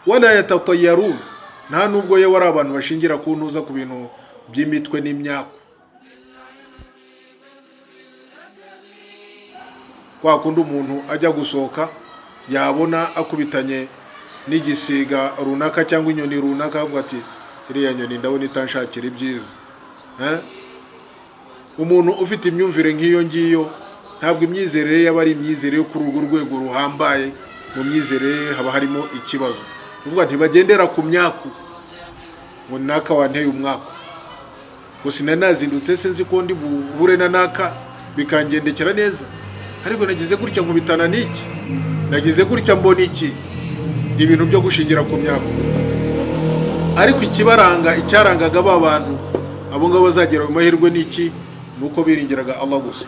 wala yatatayarun, nta nubwo ye wari abantu bashingira ku ntuza ku bintu by'imitwe n'imyaku. Kwa kundi umuntu ajya gusohoka yabona akubitanye n'igisiga runaka cyangwa inyoni runaka, avuga ati iriya nyoni ndabona itanshakira ibyiza. Umuntu ufite imyumvire nk'iyo ngiyo, ntabwo imyizerere yaba ari imyizerere yo kuri urwo rwego ruhambaye. Mu myizerere haba harimo ikibazo. Uvuga ntibagendera ku myaku, ngo naka wanteye umwaku, gusa nanazindutse sinzi ko ndi buhure na naka bikangendekera neza, ariko nagize gutya nkubitana n'iki, nagize gutya mbona iki. Ibintu byo gushingira ku myaku. Ariko icyarangaga aba bantu abo ngabo bazagera mu mahirwe n'iki, nuko biringiraga Allah gusa.